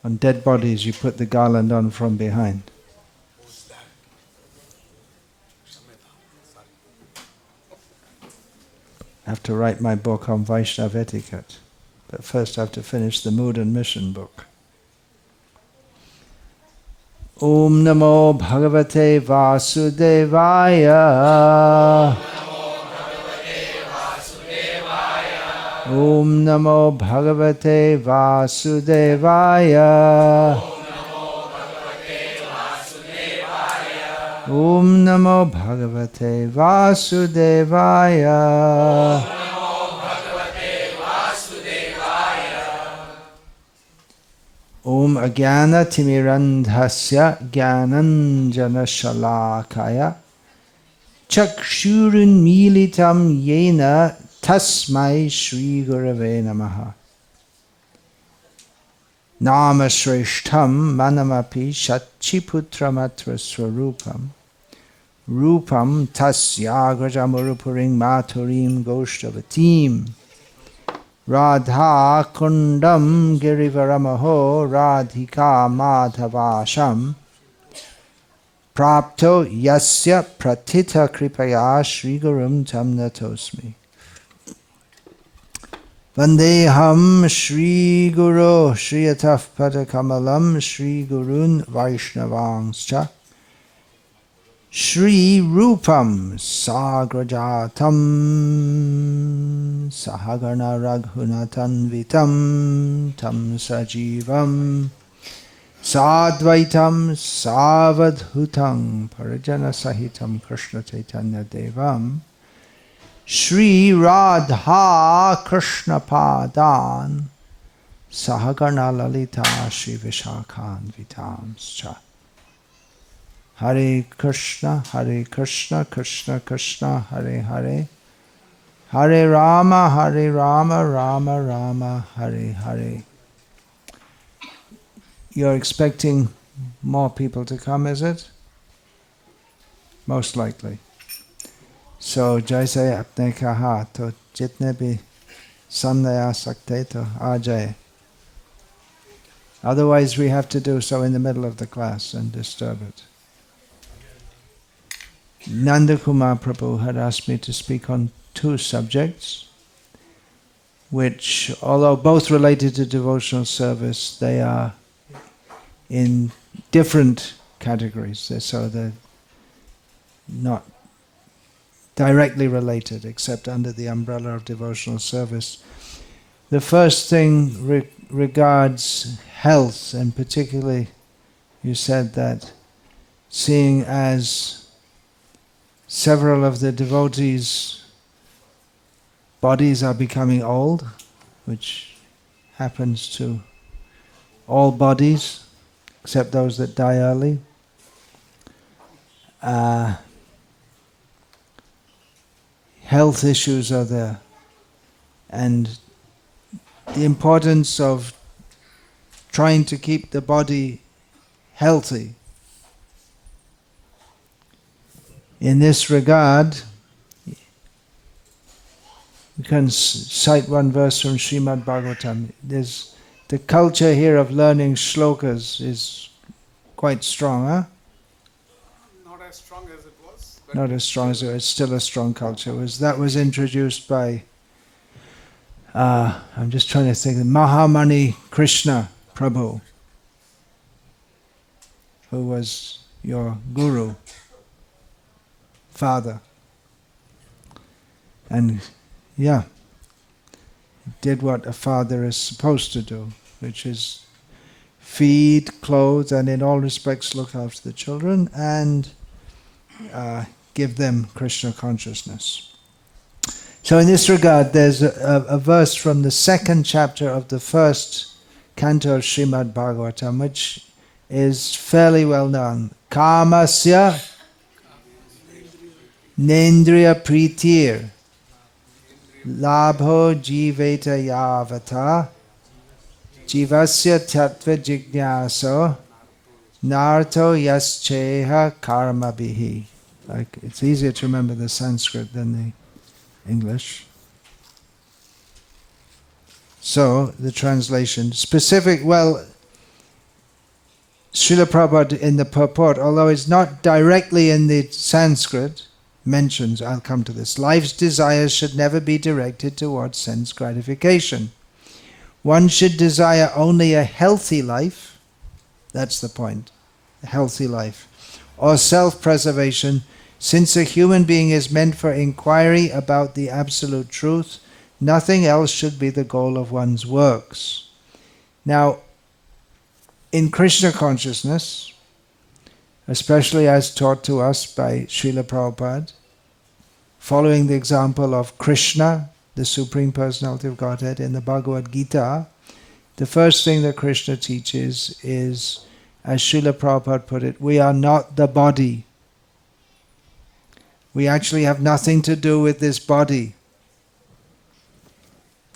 On dead bodies, you put the garland on from behind. I have to write my book on Vaishnava etiquette. But first I have to finish the Mood and Mission book. Om Namo Bhagavate Vasudevaya. Om Namo Bhagavate Vasudevaya. Om Namo Bhagavate Vasudevaya. Om Ajnana Timirandhasya Jnananjana Shalakaya Chakshurun Militam Yena Tasmai Shri Gurave Namaha. Nama Shreshtham Manamapi Shachiputramatra Swarupam Rupam Tasyagrajamurupuring Maturim Goshtavatim Radha Kundam Girivaramaho Radhika Madhavasham Prapto Yasya Pratita Kripaya Shri Gurum Tam Natosmi Vandeham Shri Guru Shri Ataf Padakamalam Shri Gurun Vaishnavangscha Shri Rupam Sagrajatam Sahagana Raghunatan Vitam Tam Sajivam Sadvaitam Savadhutam Parajana Sahitam Krishna Chaitanya Devam Shri Radha Krishna Padan Sahagana Lalita Shri Vishakhan Vitamscha Hare Krishna, Krishna Krishna, Hare Hare, Hare Rama, Rama Rama, Hare Hare. You're expecting more people to come, is it? Most likely. So, Jaise apne kaha, to jitne bhi samne aa sakte to aa jaye. Otherwise we have to do so in the middle of the class and disturb it. Nanda Kumar Prabhu had asked me to speak on two subjects, which, although both related to devotional service, they are in different categories, so they're not directly related except under the umbrella of devotional service. The first thing regards health, and particularly you said that seeing as several of the devotees' bodies are becoming old, which happens to all bodies except those that die early. Health issues are there, and the importance of trying to keep the body healthy. In this regard, we can cite one verse from Srimad Bhagavatam. There's the culture here of learning shlokas is quite strong, huh? Not as strong as it was. Not as strong as it was. It's still a strong culture. That was introduced by, I'm just trying to think, Mahamani Krishna Prabhu, who was your guru, father. And did what a father is supposed to do, which is feed, clothe, and in all respects look after the children and give them Krishna consciousness. So in this regard, there's a verse from the second chapter of the first canto of Srimad Bhagavatam, which is fairly well known. Kamasya Nendriya Pritir Labho Jiveta Yavata Jivasya Tattva Jignaso Narto Yascheha Karma Bihi. Like, it's easier to remember the Sanskrit than the English. So, the translation, specific, well, Srila Prabhupada in the purport, although it's not directly in the Sanskrit, mentions, I'll come to this, life's desires should never be directed towards sense gratification. One should desire only a healthy life, that's the point, a healthy life, or self-preservation, since a human being is meant for inquiry about the absolute truth. Nothing else should be the goal of one's works. Now, in Krishna consciousness, especially as taught to us by Srila Prabhupada, following the example of Krishna, the Supreme Personality of Godhead, in the Bhagavad Gita, the first thing that Krishna teaches is, as Srila Prabhupada put it, we are not the body. We actually have nothing to do with this body.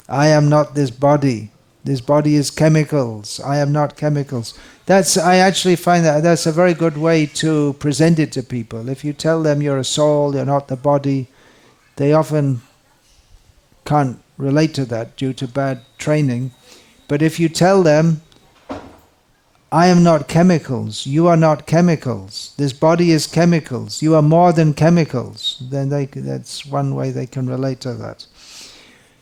I am not this body. This body is chemicals. I am not chemicals. I actually find that's a very good way to present it to people. If you tell them you're a soul, you're not the body, they often can't relate to that due to bad training. But if you tell them, I am not chemicals, you are not chemicals, this body is chemicals, you are more than chemicals, then that's one way they can relate to that.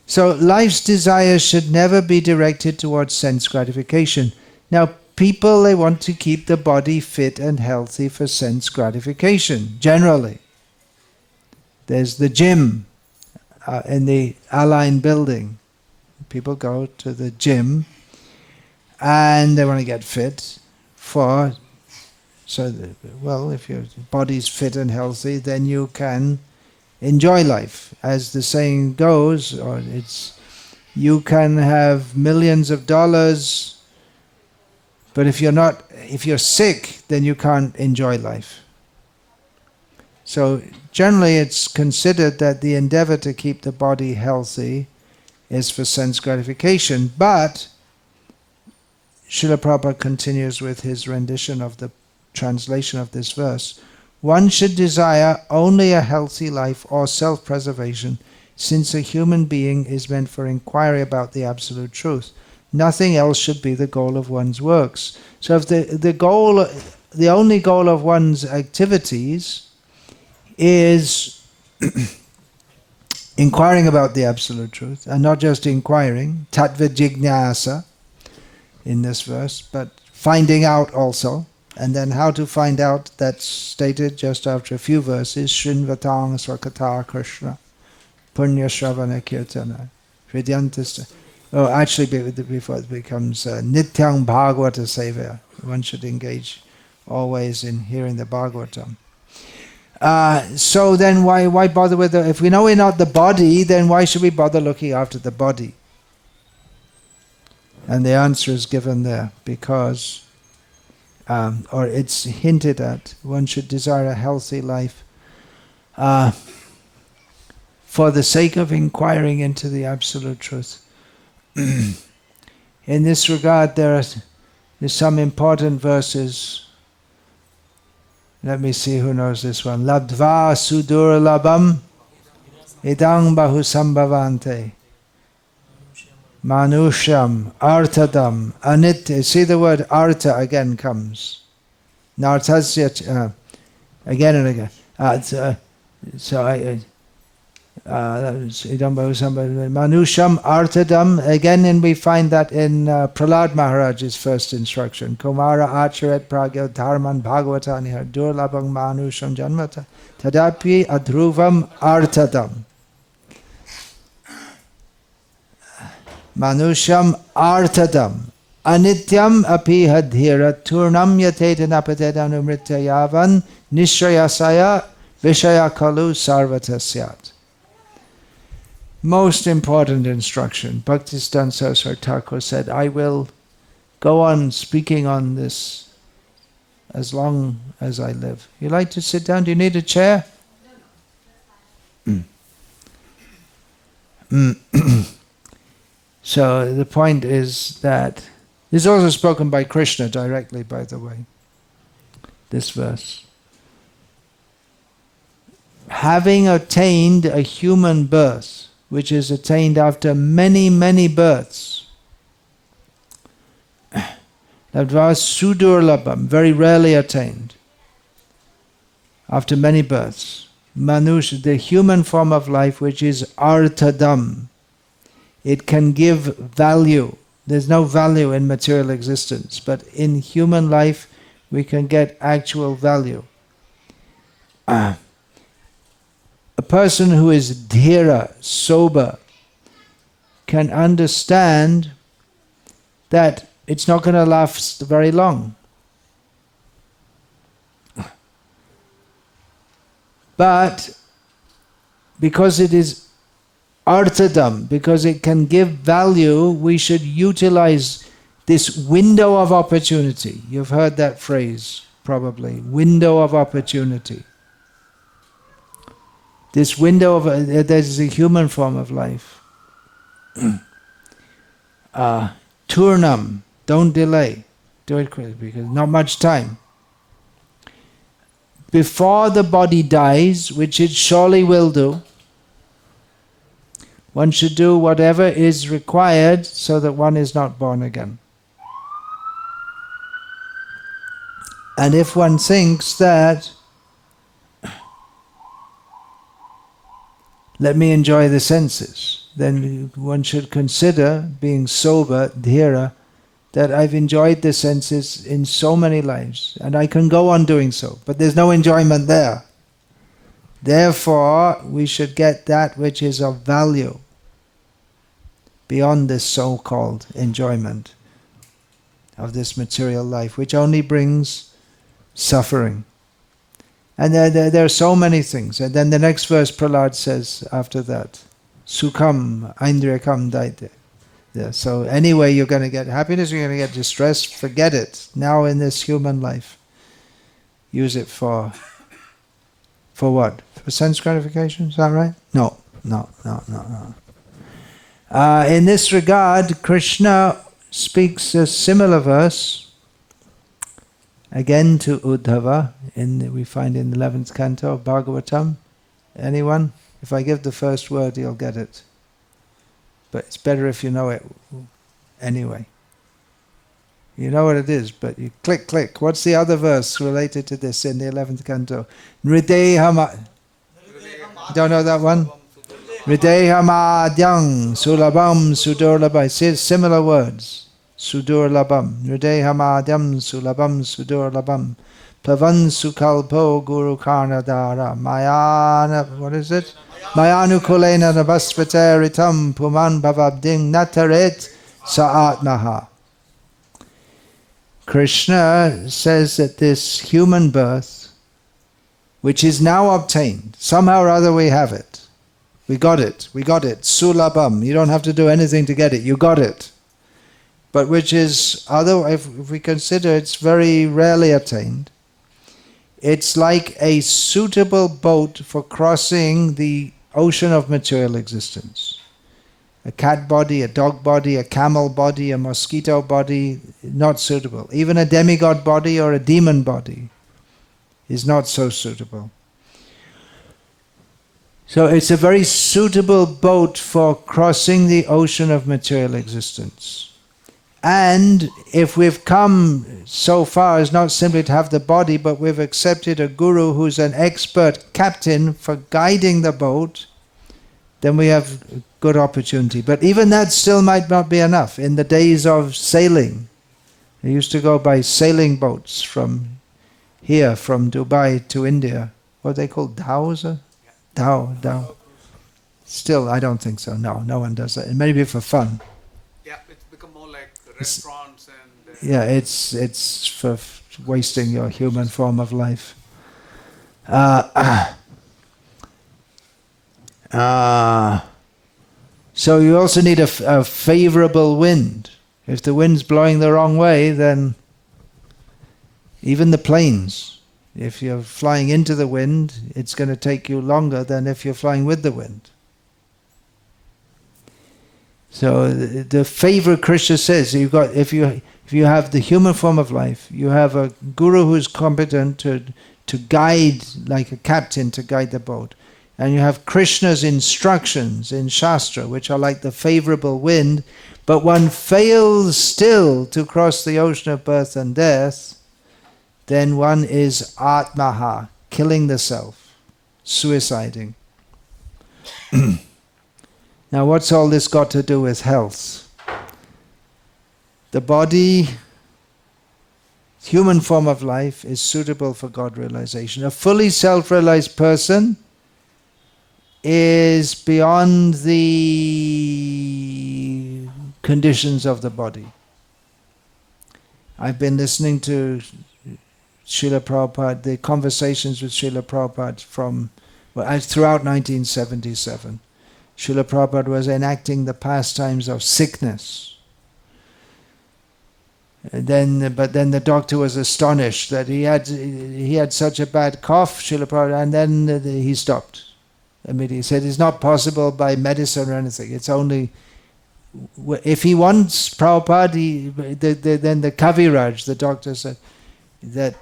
So life's desires should never be directed towards sense gratification. Now people, they want to keep the body fit and healthy for sense gratification, generally. There's the gym in the Align building. People go to the gym and they want to get fit if your body's fit and healthy, then you can enjoy life. As the saying goes, you can have millions of dollars, but if you're sick, then you can't enjoy life. So generally it's considered that the endeavor to keep the body healthy is for sense gratification, but Srila Prabhupada continues with his rendition of the translation of this verse. One should desire only a healthy life or self-preservation, since a human being is meant for inquiry about the absolute truth. Nothing else should be the goal of one's works. So if the only goal of one's activities is inquiring about the absolute truth, and not just inquiring, tattva jignasa in this verse, but finding out also. And then how to find out, that's stated just after a few verses. Shrinvatang swakata krishna punya shravana kirtana hridyantista. Oh, actually before it becomes nityang bhagavata seva. One should engage always in hearing the Bhagavatam. So then why bother with if we know we're not the body, then why should we bother looking after the body? And the answer is given there, because or it's hinted at, one should desire a healthy life for the sake of inquiring into the absolute truth. In this regard, there's some important verses. Let me see who knows this one. Labdva sudur labam idang bahu sambhavante manusham artadam anitya. See, the word arta again comes. Nartasya again and again. Manusham artadam again, and we find that in Prahlad Maharaj's first instruction. Kumara acharet pragya dharman bhagavatani durlabham manusham janmata tadapi adhruvam artadam. Manusham artadam anityam api hadhira turnam yateta napateta numritya yavan nishrayasaya vishaya kalu sarvatasyat. Most important instruction. Bhaktisiddhanta Saraswati Thakur said, I will go on speaking on this as long as I live. You like to sit down? Do you need a chair? So the point is that this is also spoken by Krishna directly, by the way, this verse. Having attained a human birth, which is attained after many, many births. Labdva sudurlabham, very rarely attained. After many births. Manush, the human form of life, which is artadam. It can give value. There's no value in material existence, but in human life we can get actual value. A person who is dhira, sober, can understand that it's not going to last very long. But because it is artadam, because it can give value, we should utilize this window of opportunity. You've heard that phrase, probably. Window of opportunity. This window of, there's a human form of life. Turnam, don't delay. Do it quickly, because not much time. Before the body dies, which it surely will do, one should do whatever is required so that one is not born again. And if one thinks that, let me enjoy the senses, then one should consider being sober, dhira, that I've enjoyed the senses in so many lives, and I can go on doing so, but there's no enjoyment there. Therefore, we should get that which is of value beyond this so-called enjoyment of this material life, which only brings suffering. And there are so many things. And then the next verse, Prahlad says after that, Sukham Aindriyakam Daite. Yeah, so anyway, you're going to get happiness, you're going to get distress, forget it. Now in this human life, use it for what? For sense gratification, is that right? No. In this regard, Krishna speaks a similar verse, again to Uddhava, we find in the 11th canto of Bhagavatam. Anyone? If I give the first word, you'll get it. But it's better if you know it anyway. You know what it is, but you click. What's the other verse related to this in the 11th canto? Nridehama. Don't know that one? Nridehamadyang sulabam sudurlabam. Similar words. Sudurlabam. Nridehamadyam sulabam sudurlabam. Plavan sukalpo guru karnadara. Mayana, what is it? Mayanukulena nabasvataritam puman bhavabding nataret sa'atmaha. Krishna says that this human birth, which is now obtained, somehow or other we have it. We got it. Sulabam. You don't have to do anything to get it. You got it. But which is, if we consider it's very rarely attained, it's like a suitable boat for crossing the ocean of material existence. A cat body, a dog body, a camel body, a mosquito body, not suitable. Even a demigod body or a demon body is not so suitable. So it's a very suitable boat for crossing the ocean of material existence. And if we've come so far as not simply to have the body, but we've accepted a guru who's an expert captain for guiding the boat, then we have good opportunity. But even that still might not be enough. In the days of sailing, they used to go by sailing boats from here, from Dubai to India. What are they called? Dhows? Dhow. Still, I don't think so. No one does that. Maybe for fun. Yeah, it's become more like restaurants and... Yeah, it's for wasting your human form of life. So you also need a favorable wind. If the wind's blowing the wrong way, then even the planes, if you're flying into the wind, it's going to take you longer than if you're flying with the wind. So the favor Krishna says, if you have the human form of life, you have a guru who's competent to guide, like a captain to guide the boat. And you have Krishna's instructions in Shastra, which are like the favorable wind, but one fails still to cross the ocean of birth and death, then one is Atmaha, killing the self, suiciding. Now what's all this got to do with health? The body, human form of life, is suitable for God realization. A fully self-realized person is beyond the conditions of the body. I've been listening to Srila Prabhupada, the conversations with Srila Prabhupada throughout 1977. Srila Prabhupada was enacting the pastimes of sickness. But then the doctor was astonished that he had such a bad cough, Srila Prabhupada, and then he stopped. He said it's not possible by medicine or anything. It's only if he wants Prabhupada, then the Kaviraj, the doctor said that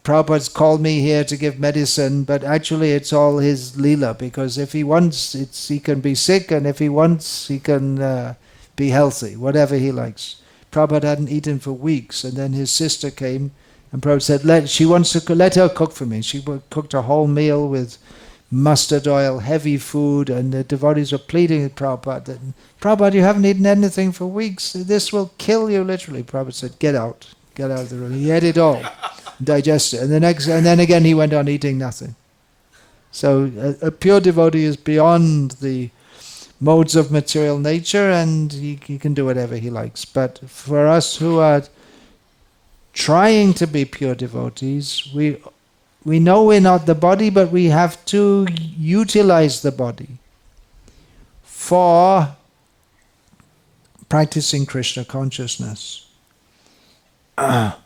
Prabhupada's called me here to give medicine, but actually it's all his leela, because if he wants, he can be sick, and if he wants, he can be healthy, whatever he likes. Prabhupada hadn't eaten for weeks, and then his sister came, and Prabhupada said, let her cook for me. She cooked a whole meal with mustard oil, heavy food, and the devotees were pleading with Prabhupada, Prabhupada, you haven't eaten anything for weeks, this will kill you literally. Prabhupada said, get out of the room. He ate it all, digested it, and then again he went on eating nothing. So a pure devotee is beyond the modes of material nature, and he can do whatever he likes. But for us who are trying to be pure devotees, we know we're not the body, but we have to utilize the body for practicing Krishna consciousness. Shariram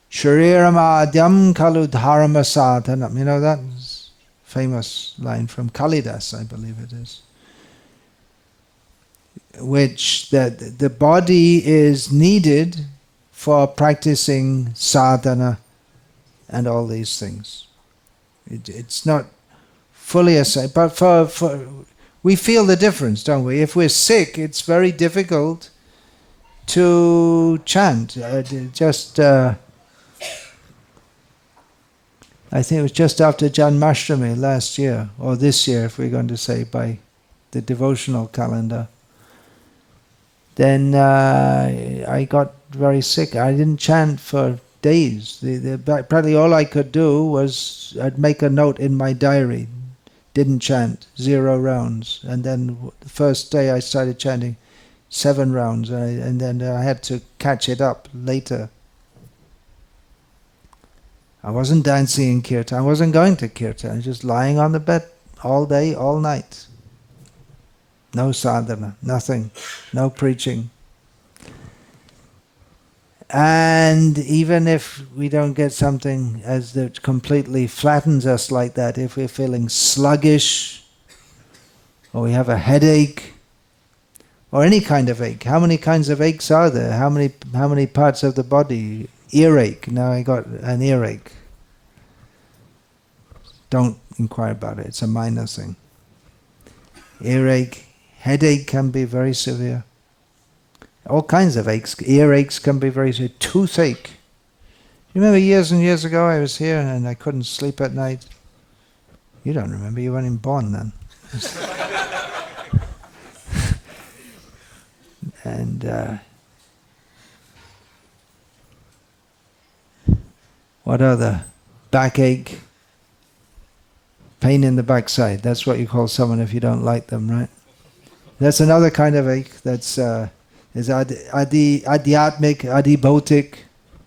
adyam kalu dharma sadhanam. You know that famous line from Kalidas, I believe it is. Which the body is needed for practicing sadhana and all these things. It's not fully aside, but for we feel the difference, don't we? If we're sick, it's very difficult to chant. I think it was just after Janmashtami last year, or this year, if we're going to say by the devotional calendar. Then I got very sick. I didn't chant for days. Practically all I could do was I'd make a note in my diary. Didn't chant, 0 rounds. And then the first day I started chanting 7 rounds, and then I had to catch it up later. I wasn't dancing in kirtan. I wasn't going to kirtan. I was just lying on the bed all day, all night. No sadhana, nothing, no preaching. And even if we don't get something that completely flattens us like that, if we're feeling sluggish, or we have a headache, or any kind of ache. How many kinds of aches are there? How many parts of the body? Earache. Now I got an earache. Don't inquire about it. It's a minor thing. Earache. Headache can be very severe. All kinds of aches. Earaches can be very severe. Toothache. You remember years and years ago I was here and I couldn't sleep at night? You don't remember. You weren't even born then. And what other? Backache. Pain in the backside. That's what you call someone if you don't like them, right? That's another kind of ache. That's is adhyatmic, adhibhotic.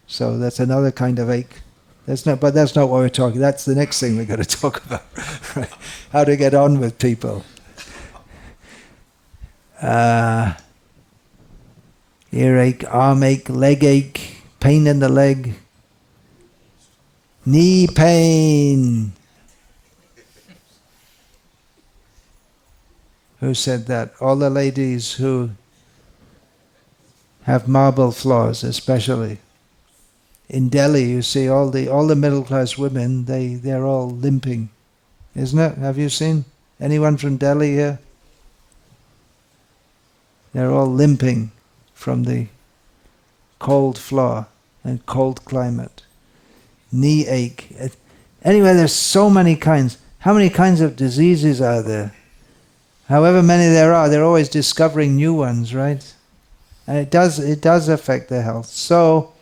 So that's another kind of ache. But that's not what we're talking. That's the next thing we're going to talk about. Right? How to get on with people. Earache, arm ache, leg ache, pain in the leg, knee pain. Who said that? All the ladies who have marble floors, especially. In Delhi, you see all the middle class women, they're all limping. isn't it? Have you seen anyone from Delhi here? They're all limping from the cold floor and cold climate. Knee ache. Anyway, there's so many kinds. How many kinds of diseases are there? However many there are, they're always discovering new ones, right? And it does affect their health. So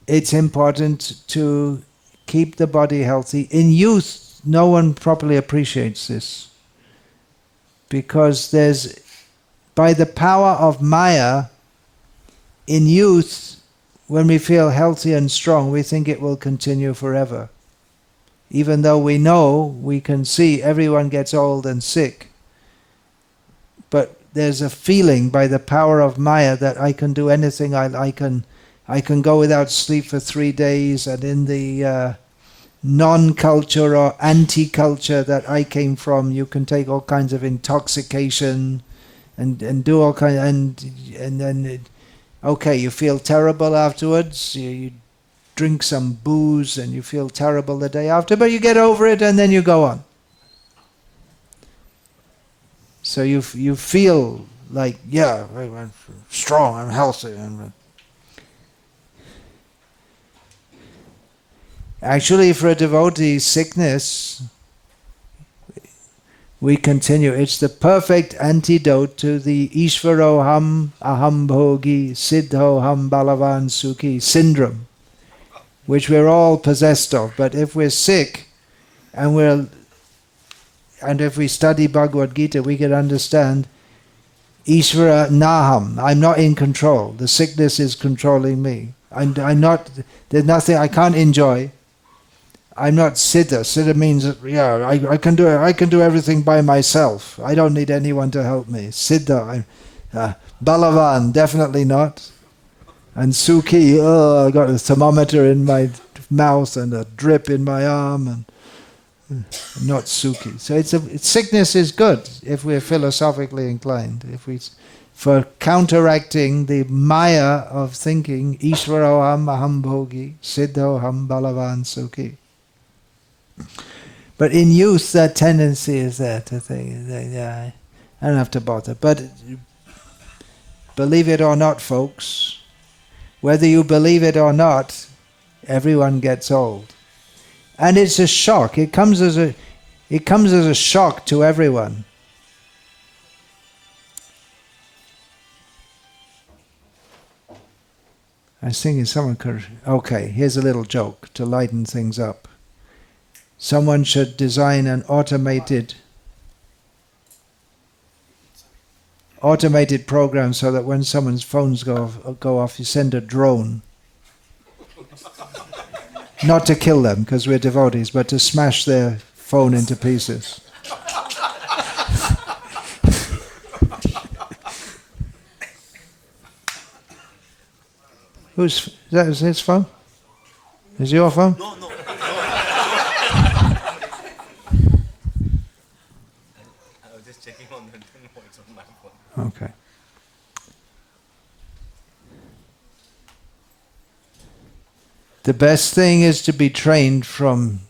it's important to keep the body healthy. In youth, no one properly appreciates this, because there's, by the power of Maya, in youth, when we feel healthy and strong, we think it will continue forever. Even though we know, we can see everyone gets old and sick. But there's a feeling by the power of Maya that I can do anything. I can go without sleep for 3 days, and in the non-culture or anti-culture that I came from, you can take all kinds of intoxication and do all kinds, and then okay, you feel terrible afterwards. You drink some booze and you feel terrible the day after, but you get over it and then you go on. So you feel like, yeah, I'm strong, I'm healthy. Actually, for a devotee, sickness, we continue. It's the perfect antidote to the Ishvaroham aham bhogi siddhoham balavan sukhi syndrome, which we're all possessed of. But if we're sick and if we study Bhagavad Gita, we can understand Ishvara naham. I'm not in control. The sickness is controlling me. I'm not. There's nothing I can't enjoy. I'm not siddha. Siddha means, yeah, I can do it. I can do everything by myself. I don't need anyone to help me. Siddha. Balavan, definitely not. And sukhi, I got a thermometer in my mouth and a drip in my arm, and not sukhi. So sickness is good if we're philosophically inclined. For counteracting the maya of thinking, Ishvaroham aham bhogi, siddhoham balavan sukhi. But in youth, that tendency is there to think, I don't have to bother. But believe it or not, folks, whether you believe it or not, everyone gets old. And it's a shock. It comes as a shock to everyone. I was thinking someone could... Okay, here's a little joke to lighten things up. Someone should design an automated program so that when someone's phones go off, you send a drone. Not to kill them, because we're devotees, but to smash their phone into pieces. Is that his phone? Is it your phone? No. I was just checking on the it's on my phone. Okay. The best thing is to be trained from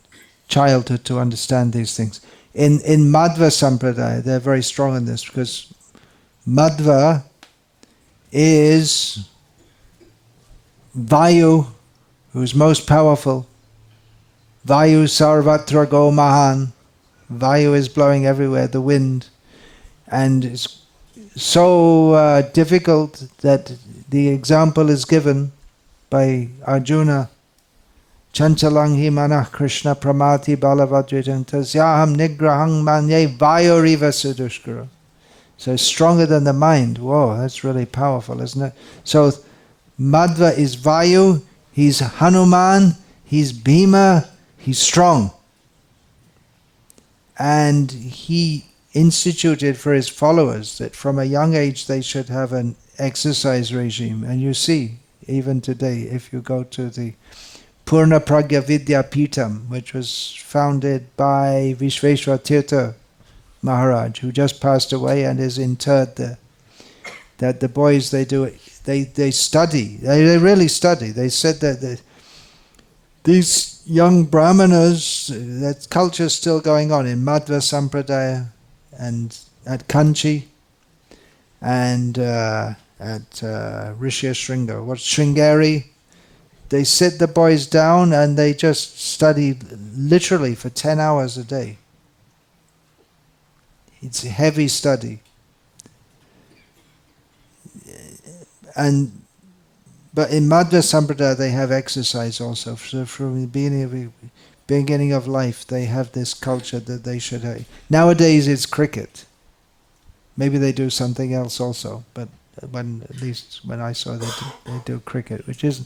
childhood to understand these things. In Madhva Sampradaya, they're very strong in this, because Madhva is Vayu, who's most powerful. Vayu sarvatra go mahan. Vayu is blowing everywhere, the wind. And it's so difficult that the example is given by Arjuna. Chanchalang hi manah Krishna pramati balavadritam tasyaham nigrahang manye vayoriva sudushkara. So it's stronger than the mind. Whoa, that's really powerful, isn't it? So Madhva is Vayu, he's Hanuman, he's Bhima, he's strong. And he instituted for his followers that from a young age they should have an exercise regime. And you see, even today, if you go to the Purna Pragya Vidya Pitam, which was founded by Vishveshwar Tirtha Maharaj, who just passed away and is interred there, that the boys, they study, they really study. They said that these young brahmanas, that culture is still going on in Madhva Sampradaya and at Kanchi and at Rishya Shringa. What's Shringeri? They sit the boys down and they just study literally for 10 hours a day. It's a heavy study. But in Madhva Sampradaya they have exercise also. So from the beginning of life they have this culture that they should have. Nowadays it's cricket. Maybe they do something else also, but at least when I saw they do cricket, which is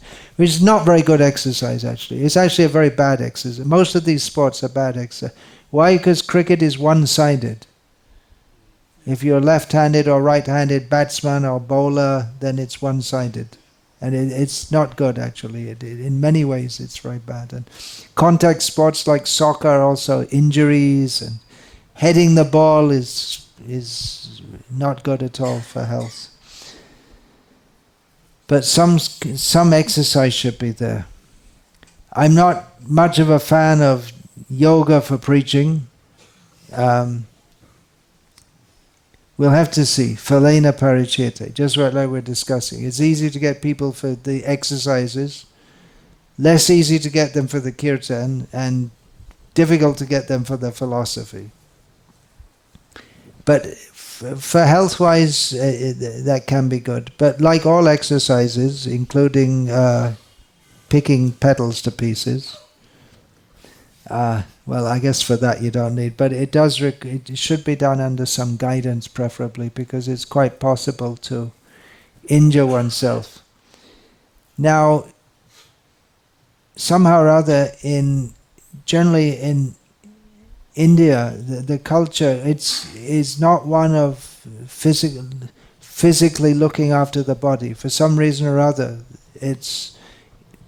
not very good exercise actually. It's actually a very bad exercise. Most of these sports are bad exercise. Why? Because cricket is one-sided. If you're left-handed or right-handed batsman or bowler, then it's one-sided. And it's not good actually. In many ways it's very bad. And contact sports like soccer are also injuries, and heading the ball is not good at all for health. But some exercise should be there. I'm not much of a fan of yoga for preaching. We'll have to see. Phalena parichete, just like we're discussing. It's easy to get people for the exercises, less easy to get them for the kirtan, and difficult to get them for the philosophy. But for health-wise, that can be good. But like all exercises, including picking petals to pieces, well, I guess for that you don't need, but it should be done under some guidance preferably, because it's quite possible to injure oneself. Now, somehow or other, generally in India, the culture is not one of physically looking after the body. For some reason or other, it's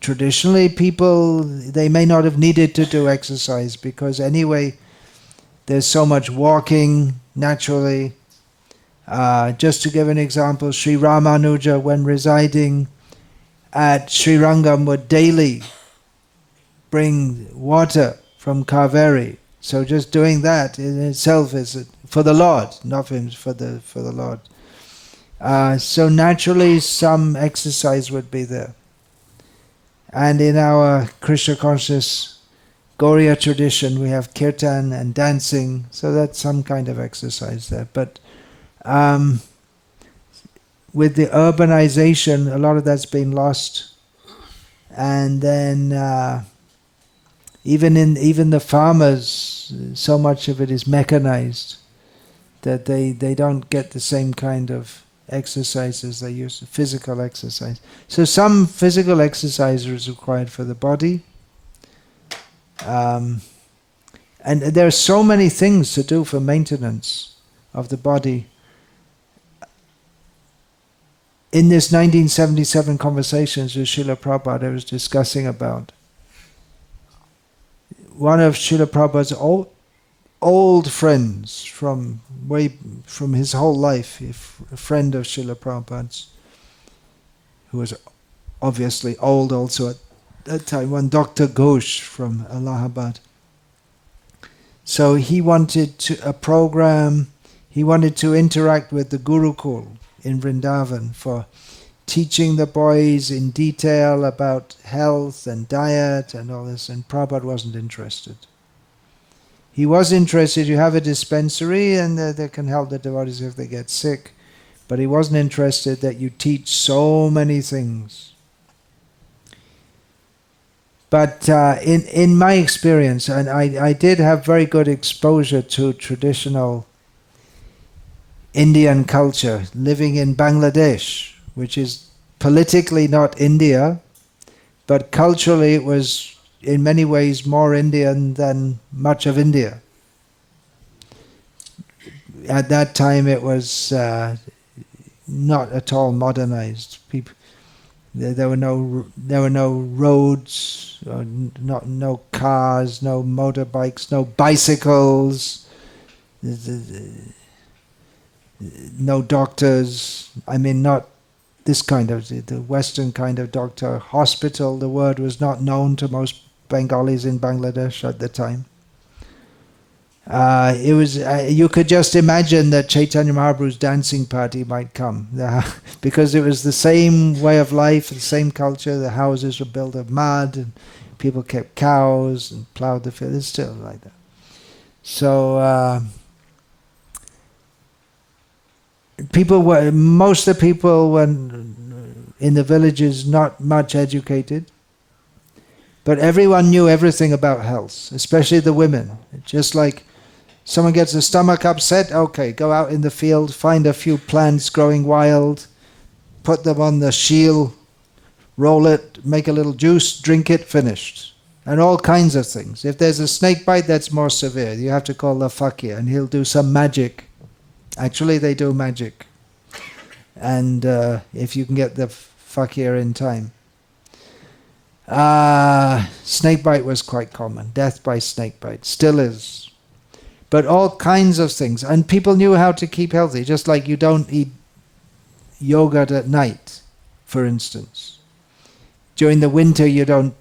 traditionally people, they may not have needed to do exercise because anyway there's so much walking naturally. Just to give an example, Sri Ramanuja, when residing at Sri Rangam, would daily bring water from Kaveri. So just doing that in itself is for the Lord, not for him, for the Lord. So naturally some exercise would be there. And in our Krishna conscious Gauriya tradition, we have kirtan and dancing, so that's some kind of exercise there. But with the urbanization, a lot of that's been lost. And then even the farmers, so much of it is mechanized that they don't get the same kind of exercises they use, physical exercise. So some physical exercise is required for the body. And there are so many things to do for maintenance of the body. In this 1977 conversations with Srila Prabhupada, I was discussing about one of Srila Prabhupada's old friends from his whole life, a friend of Srila Prabhupada's, who was obviously old also at that time, one Dr. Ghosh from Allahabad. So he wanted he wanted to interact with the Gurukul in Vrindavan for teaching the boys in detail about health and diet and all this, and Prabhupada wasn't interested. He was interested, you have a dispensary and they can help the devotees if they get sick, but he wasn't interested that you teach so many things. But in my experience, and I did have very good exposure to traditional Indian culture, living in Bangladesh, which is politically not India, but culturally it was in many ways more Indian than much of India. At that time it was not at all modernized. There were no roads, no cars, no motorbikes, no bicycles, no doctors. I mean, not this kind of, the Western kind of doctor. Hospital, the word was not known to most Bengalis in Bangladesh at the time. It was you could just imagine that Chaitanya Mahaprabhu's dancing party might come because it was the same way of life, the same culture. The houses were built of mud, and people kept cows and plowed the field. It's still like that. So most of the people were in the villages not much educated, but everyone knew everything about health, especially the women. Just like someone gets a stomach upset, okay, go out in the field, find a few plants growing wild, put them on the shield, roll it, make a little juice, drink it, finished. And all kinds of things. If there's a snake bite, that's more severe. You have to call the fakir, and he'll do some magic. Actually, they do magic. And if you can get the fakir in time. Snake bite was quite common. Death by snake bite. Still is. But all kinds of things. And people knew how to keep healthy. Just like you don't eat yogurt at night, for instance. During the winter you don't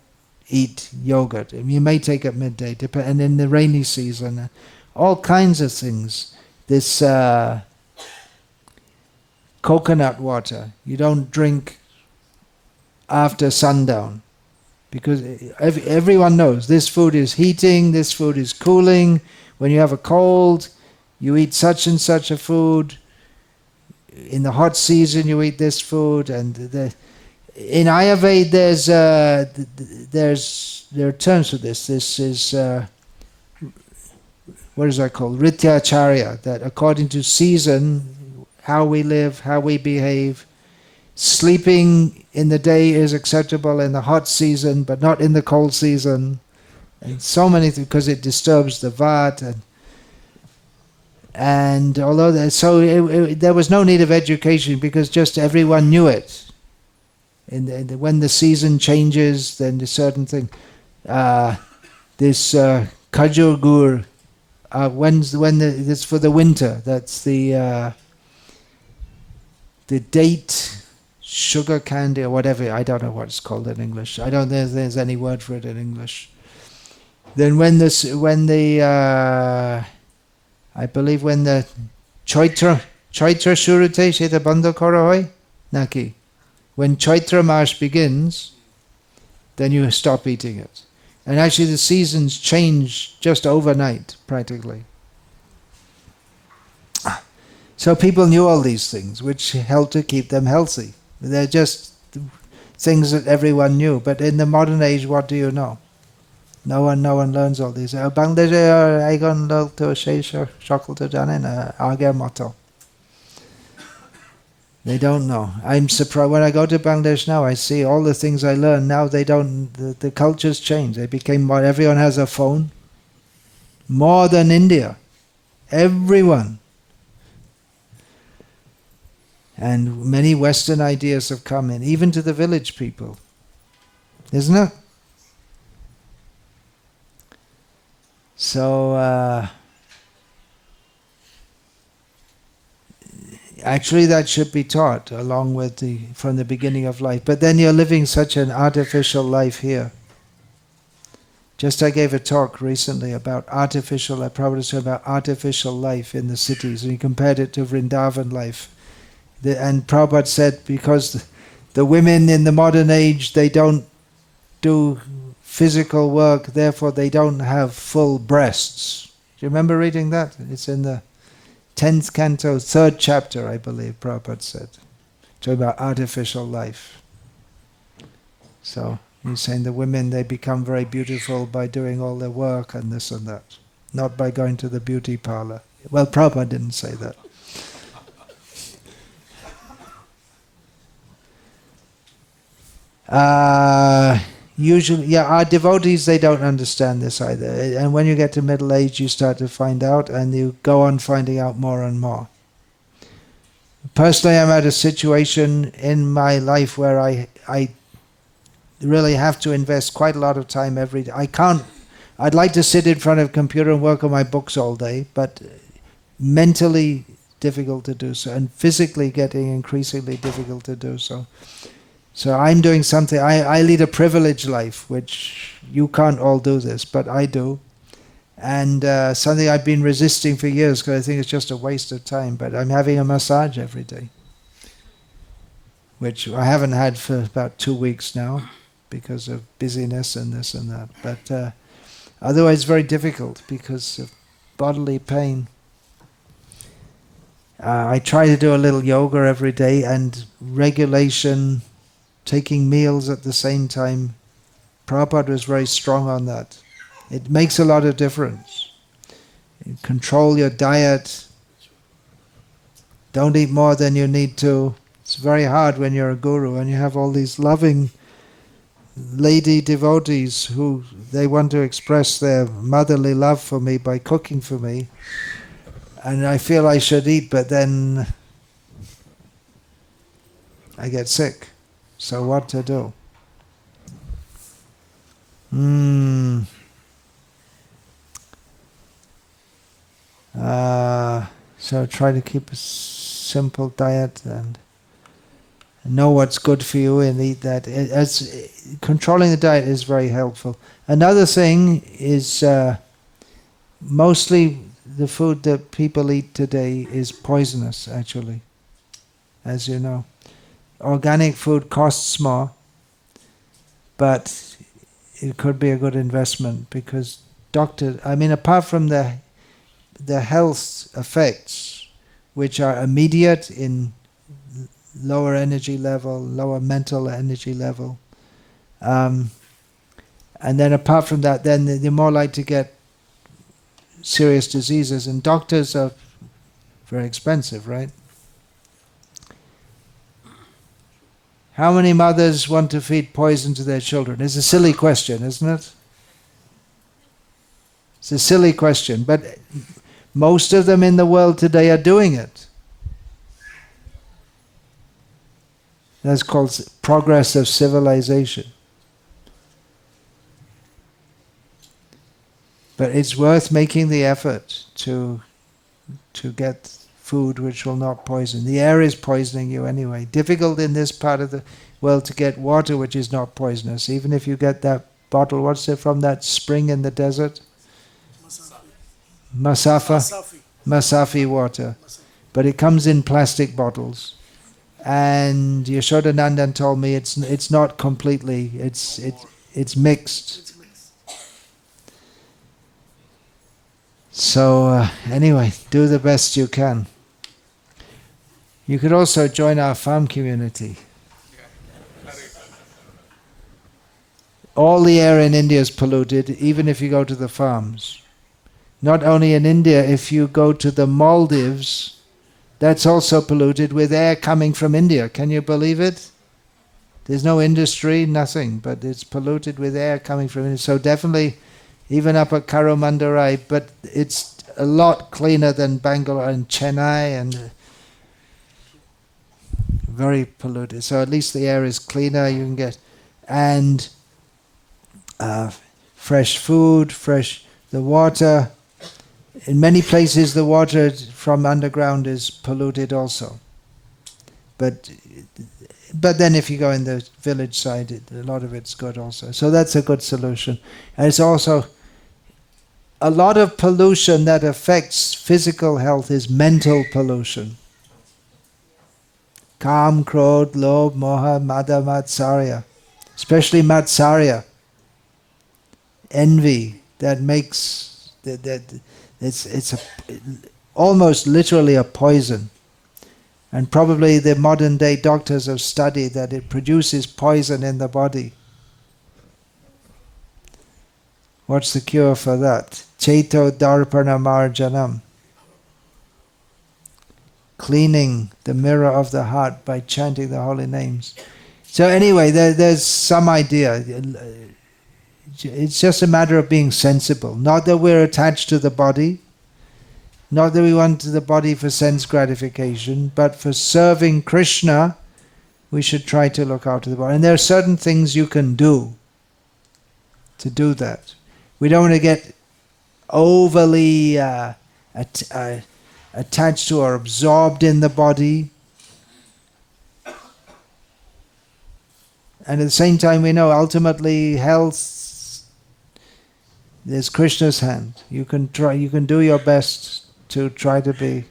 eat yogurt. You may take it midday. And in the rainy season, all kinds of things. This coconut water, you don't drink after sundown. Because everyone knows this food is heating, this food is cooling. When you have a cold, you eat such and such a food. In the hot season, you eat this food. And in Ayurveda, there are terms for this. This is what is that called? Rityacharya. That according to season, how we live, how we behave. Sleeping in the day is acceptable in the hot season, but not in the cold season. And so many things, because it disturbs the vat. And although there was no need of education, because just everyone knew it. When the season changes, then a certain thing. This khajur gur, this for the winter. That's the date. Sugar candy or whatever, I don't know what it's called in English. I don't think there's any word for it in English. Then I believe when the Chaitra Shurute Sheta Bandha Kara Hoy Naki. When Chaitra Mash begins, then you stop eating it. And actually the seasons change just overnight, practically. So people knew all these things, which helped to keep them healthy. They're just things that everyone knew. But in the modern age, what do you know? No one learns all these. Bangladesh, aigon log to shakal to janen agar mato. They don't know. I'm surprised when I go to Bangladesh now. I see all the things I learned. Now they don't. The cultures change. They became more. Everyone has a phone. More than India. Everyone. And many Western ideas have come in, even to the village people. Isn't it? So, actually that should be taught along with from the beginning of life. But then you're living such an artificial life here. Just I gave a talk recently about about artificial life in the cities, and he compared it to Vrindavan life. And Prabhupada said, because the women in the modern age, they don't do physical work, therefore they don't have full breasts. Do you remember reading that? It's in the 10th canto, 3rd chapter, I believe, Prabhupada said. Talking about artificial life. So he's saying the women, they become very beautiful by doing all their work and this and that, not by going to the beauty parlor. Well, Prabhupada didn't say that. Usually, our devotees, they don't understand this either. And when you get to middle age, you start to find out, and you go on finding out more and more. Personally, I'm at a situation in my life where I really have to invest quite a lot of time every day. I'd like to sit in front of a computer and work on my books all day, but mentally difficult to do so, and physically getting increasingly difficult to do so. So I'm doing something, I lead a privileged life, which you can't all do this, but I do. And something I've been resisting for years because I think it's just a waste of time, but I'm having a massage every day, which I haven't had for about 2 weeks now because of busyness and this and that. But otherwise very difficult because of bodily pain. I try to do a little yoga every day and regulation, taking meals at the same time. Prabhupada was very strong on that. It makes a lot of difference. You control your diet. Don't eat more than you need to. It's very hard when you're a guru and you have all these loving lady devotees who they want to express their motherly love for me by cooking for me. And I feel I should eat, but then I get sick. So what to do? So try to keep a simple diet and know what's good for you and eat that. Controlling the diet is very helpful. Another thing is mostly the food that people eat today is poisonous, actually, as you know. Organic food costs more, but it could be a good investment because apart from the health effects, which are immediate in lower energy level, lower mental energy level, and then apart from that, then they're more likely to get serious diseases, and doctors are very expensive, right? How many mothers want to feed poison to their children? It's a silly question, isn't it? It's a silly question, but most of them in the world today are doing it. That's called progress of civilization. But it's worth making the effort to get food which will not poison. The air is poisoning you anyway. Difficult in this part of the world to get water which is not poisonous. Even if you get that bottle, what's it from that spring in the desert? Masafi water. But it comes in plastic bottles. And Yashodanandan told me it's not completely, it's mixed. So anyway, do the best you can. You could also join our farm community. All the air in India is polluted, even if you go to the farms. Not only in India, if you go to the Maldives, that's also polluted with air coming from India. Can you believe it? There's no industry, nothing, but it's polluted with air coming from India. So definitely, even up at Karamandarai, but it's a lot cleaner than Bangalore and Chennai and very polluted. So at least the air is cleaner, you can get, and fresh food, the water. In many places the water from underground is polluted also. But then if you go in the village side, a lot of it's good also. So that's a good solution. And it's also a lot of pollution that affects physical health is mental pollution. Kam, Krodh, Lobh, Moha, Mada, Matsarya. Especially Matsarya. Envy that makes it's almost literally a poison. And probably the modern day doctors have studied that it produces poison in the body. What's the cure for that? Cheto Darpana Marjanam. Cleaning the mirror of the heart by chanting the holy names. So anyway, there's some idea. It's just a matter of being sensible. Not that we're attached to the body. Not that we want the body for sense gratification. But for serving Krishna, we should try to look after the body. And there are certain things you can do to do that. We don't want to get overly attached to or absorbed in the body. And at the same time we know ultimately health There's Krishna's hand. You can do your best to try to be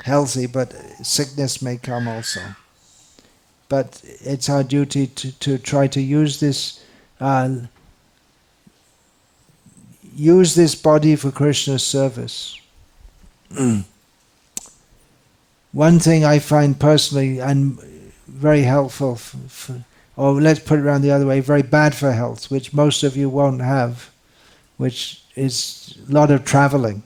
healthy, but sickness may come also. But it's our duty to try to use this body for Krishna's service. One thing I find personally and very helpful, or let's put it around the other way, very bad for health, which most of you won't have, which is a lot of traveling.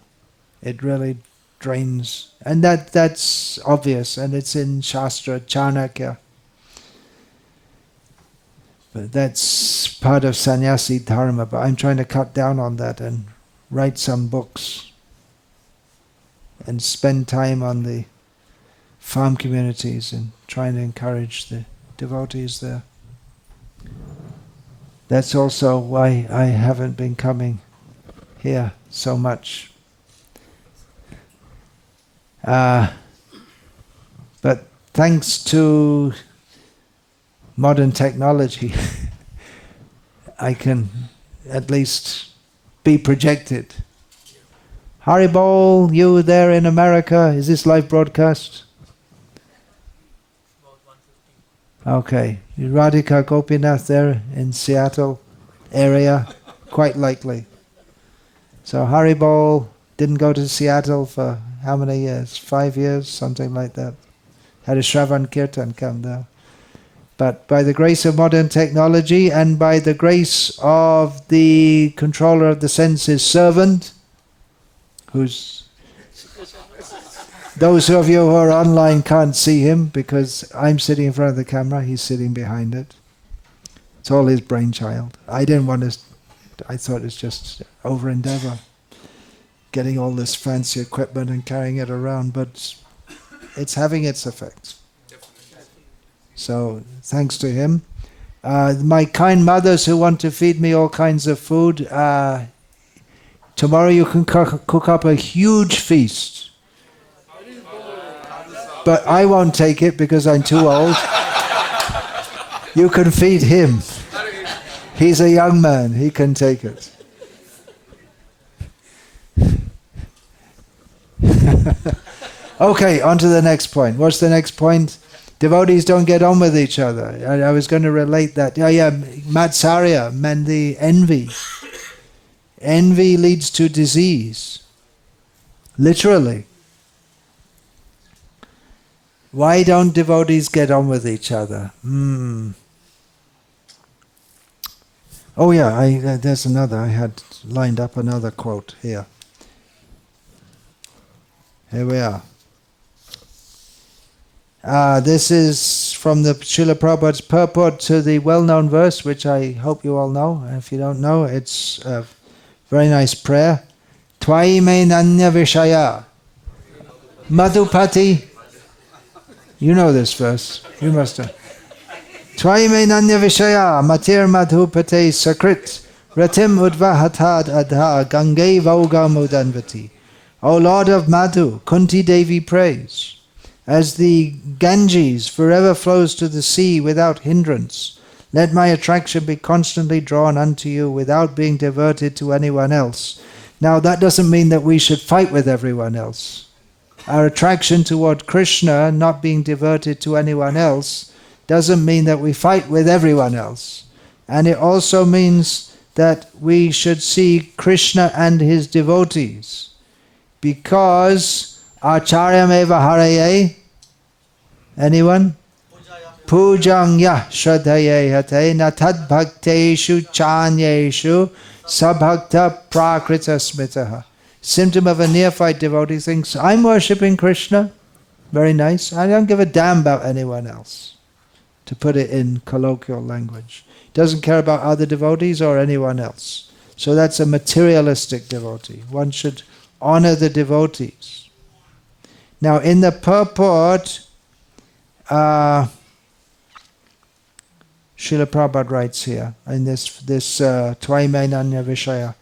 It really drains, and that's obvious, and it's in Shastra, Chanakya. But that's part of sannyasi dharma, but I'm trying to cut down on that and write some books and spend time on the farm communities and trying to encourage the devotees there. That's also why I haven't been coming here so much. But thanks to modern technology, I can at least be projected. Haribol, you there in America, is this live broadcast? Okay. Radhika Gopinath there in Seattle area, quite likely. So Haribol didn't go to Seattle for how many years? 5 years, something like that. Had a Shravan Kirtan come there. But by the grace of modern technology and by the grace of the controller of the senses servant, who's... Those of you who are online can't see him because I'm sitting in front of the camera, he's sitting behind it. It's all his brainchild. I didn't want to... I thought it's just over endeavor, getting all this fancy equipment and carrying it around, but it's having its effects. So, thanks to him. My kind mothers who want to feed me all kinds of food, tomorrow you can cook up a huge feast. But I won't take it because I'm too old. You can feed him. He's a young man, he can take it. Okay, on to the next point. What's the next point? Devotees don't get on with each other. I was going to relate that. Matsarya, and the envy. Envy leads to disease. Literally. Why don't devotees get on with each other? Oh yeah, there's another. I had lined up another quote here. Here we are. This is from the Srila Prabhupada's purport to the well-known verse, which I hope you all know. If you don't know, it's a very nice prayer. Tvai me nanya vishaya madhupati. You know this verse. You must have. Tvai me nanya vishaya matir madhupate sakrit ratim udvahatad adha gange vauga mudanvati. O Lord of Madhu, Kunti Devi prays. As the Ganges forever flows to the sea without hindrance, let my attraction be constantly drawn unto you without being diverted to anyone else. Now that doesn't mean that we should fight with everyone else. Our attraction toward Krishna not being diverted to anyone else doesn't mean that we fight with everyone else. And it also means that we should see Krishna and his devotees. Because Acharyam eva haraye, anyone? Pujang yah shradhaye hate natad bhakteshu chanyeshu sabhakta prakrita smitaha. Symptom of a neophyte devotee thinks, I'm worshipping Krishna. Very nice. I don't give a damn about anyone else. To put it in colloquial language. Doesn't care about other devotees or anyone else. So that's a materialistic devotee. One should honor the devotees. Now in the purport, Srila Prabhupada writes here, in this Tvai me nanya vishaya.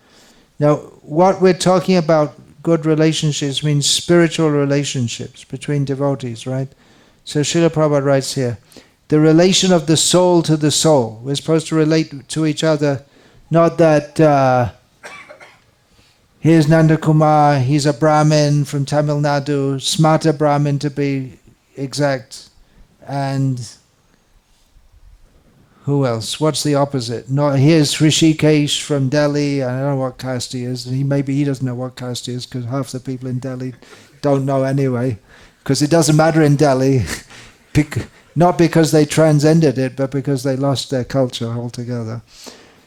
Now what we're talking about, good relationships, means spiritual relationships between devotees, right? So Srila Prabhupada writes here, the relation of the soul to the soul. We're supposed to relate to each other Not that here's Nandakumar, he's a Brahmin from Tamil Nadu, Smarta Brahmin to be exact, and who else? What's the opposite? No, here's Rishikesh from Delhi. I don't know what caste he is. Maybe he doesn't know what caste he is because half the people in Delhi don't know anyway. Because it doesn't matter in Delhi, not because they transcended it, but because they lost their culture altogether.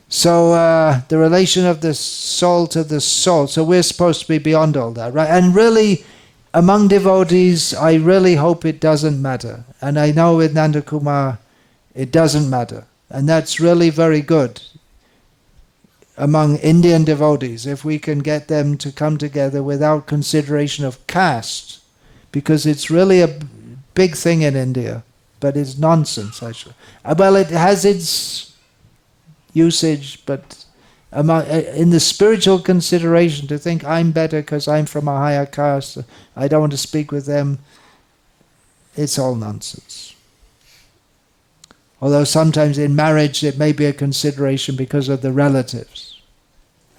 So the relation of the soul to the soul. So we're supposed to be beyond all that, right? And really, among devotees, I really hope it doesn't matter. And I know with Nanda Kumar, it doesn't matter. And that's really very good among Indian devotees, if we can get them to come together without consideration of caste, because it's really a big thing in India, but it's nonsense, actually. Well, it has its usage, but in the spiritual consideration, to think I'm better because I'm from a higher caste, I don't want to speak with them, it's all nonsense. Although sometimes in marriage it may be a consideration because of the relatives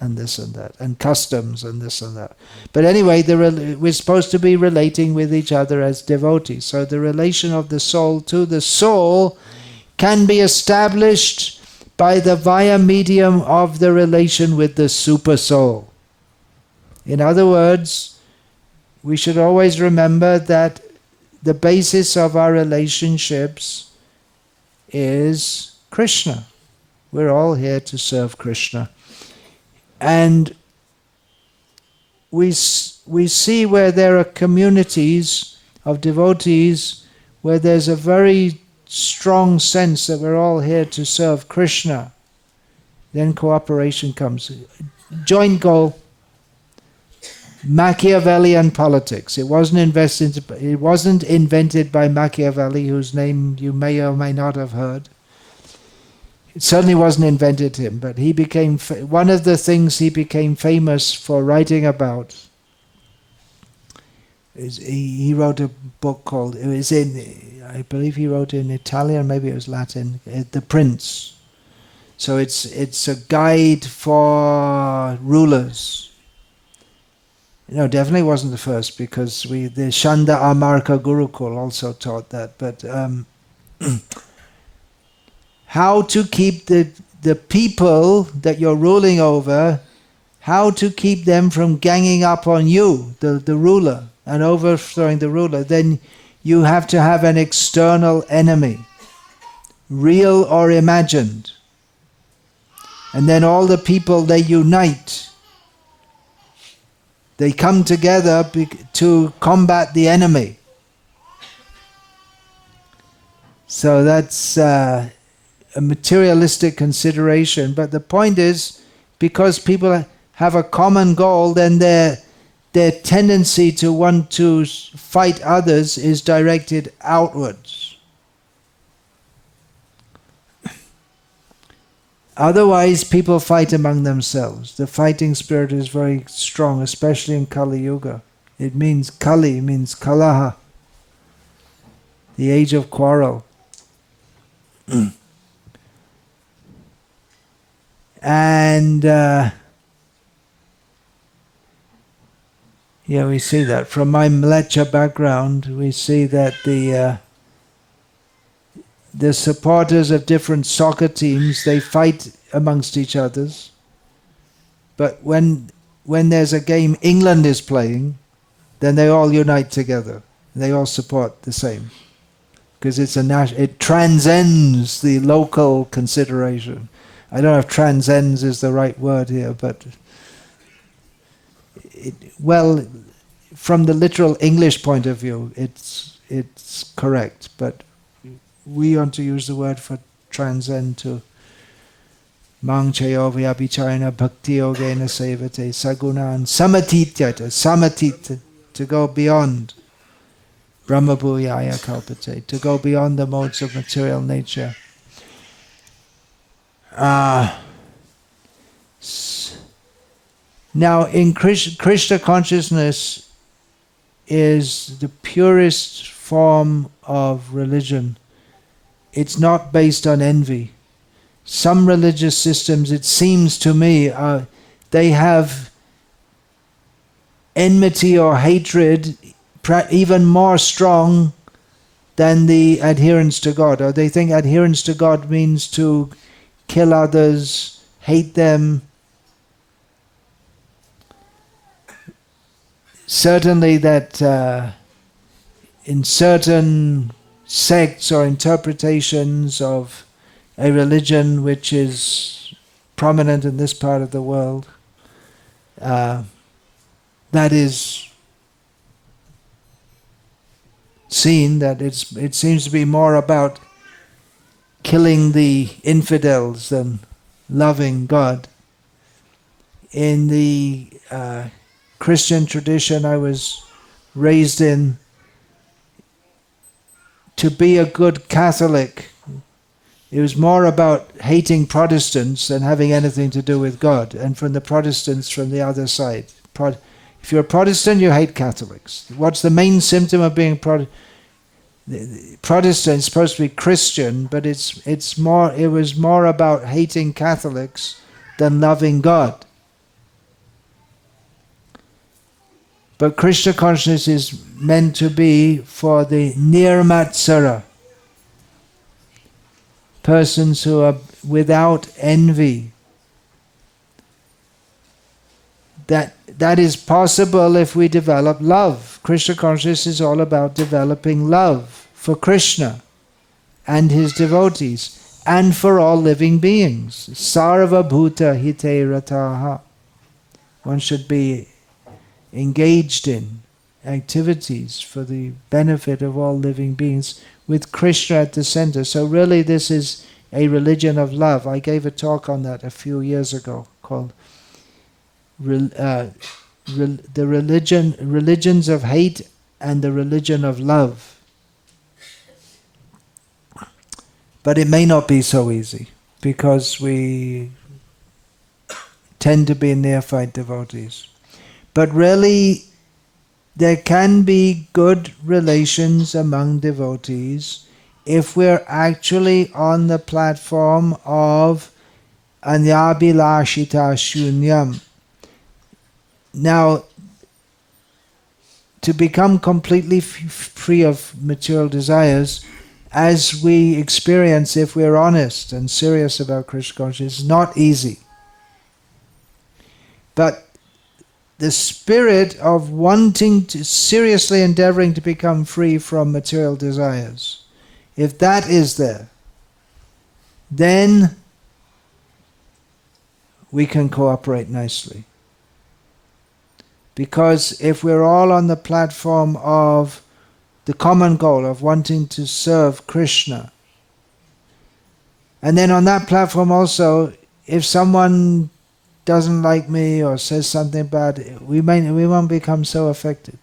and this and that, and customs and this and that. But anyway, we're supposed to be relating with each other as devotees. So the relation of the soul to the soul can be established by the via medium of the relation with the super soul. In other words, we should always remember that the basis of our relationships is Krishna. We're all here to serve Krishna. And we see where there are communities of devotees where there's a very strong sense that we're all here to serve Krishna. Then cooperation comes. Joint goal. Machiavellian politics. It wasn't invented by Machiavelli, whose name you may or may not have heard. It certainly wasn't invented him, but he became one of the things he became famous for writing about. He wrote a book called, I believe he wrote in Italian, maybe it was Latin, The Prince. So it's a guide for rulers. No, definitely wasn't the first, because the Shanda Amarka Gurukul also taught that. But how to keep the people that you're ruling over, how to keep them from ganging up on you, the ruler, and overthrowing the ruler, then you have to have an external enemy, real or imagined. And then all the people, they unite. They come together to combat the enemy. So that's a materialistic consideration. But the point is, because people have a common goal, then their tendency to want to fight others is directed outwards. Otherwise, people fight among themselves. The fighting spirit is very strong, especially in Kali Yuga. It means Kali, means Kalaha, the age of quarrel. And we see that. From my Mleccha background, we see that the supporters of different soccer teams, they fight amongst each others. But when there's a game England is playing, then they all unite together. They all support the same. Because it transcends the local consideration. I don't know if transcends is the right word here, but from the literal English point of view, it's correct. But we want to use the word for transcend to Mang chayo vyabhicharana bhakti yogena sevate sagunan samatityata, samatit, to go beyond Brahma bhuyaya kalpate, to go beyond the modes of material nature. Now, in Krishna consciousness is the purest form of religion. It's not based on envy. some religious systems, it seems to me, they have enmity or hatred even more strong than the adherence to God. Or they think adherence to God means to kill others, hate them. Certainly that in certain sects or interpretations of a religion which is prominent in this part of the world, that is seen that it seems to be more about killing the infidels than loving God. In the Christian tradition I was raised in, to be a good Catholic, it was more about hating Protestants than having anything to do with God. And from the Protestants from the other side. If you're a Protestant, you hate Catholics. What's the main symptom of being Protestant? Protestant is supposed to be Christian, but it was more about hating Catholics than loving God. But Krishna consciousness is meant to be for the nirmatsara, persons who are without envy. That is possible if we develop love. Krishna consciousness is all about developing love for Krishna and his devotees and for all living beings. Sarva bhuta hite rataha. One should be engaged in activities for the benefit of all living beings with Krishna at the center. So really this is a religion of love. I gave a talk on that a few years ago called the religions of hate and the religion of love. But it may not be so easy because we tend to be neophyte devotees. But really, there can be good relations among devotees if we're actually on the platform of anyabhilashita shunyam. Now, to become completely free of material desires, as we experience if we're honest and serious about Krishna consciousness, is not easy. But the spirit of wanting to, seriously endeavoring to become free from material desires, if that is there, then we can cooperate nicely. Because if we're all on the platform of the common goal of wanting to serve Krishna, and then on that platform also, if someone doesn't like me or says something bad, we won't become so affected.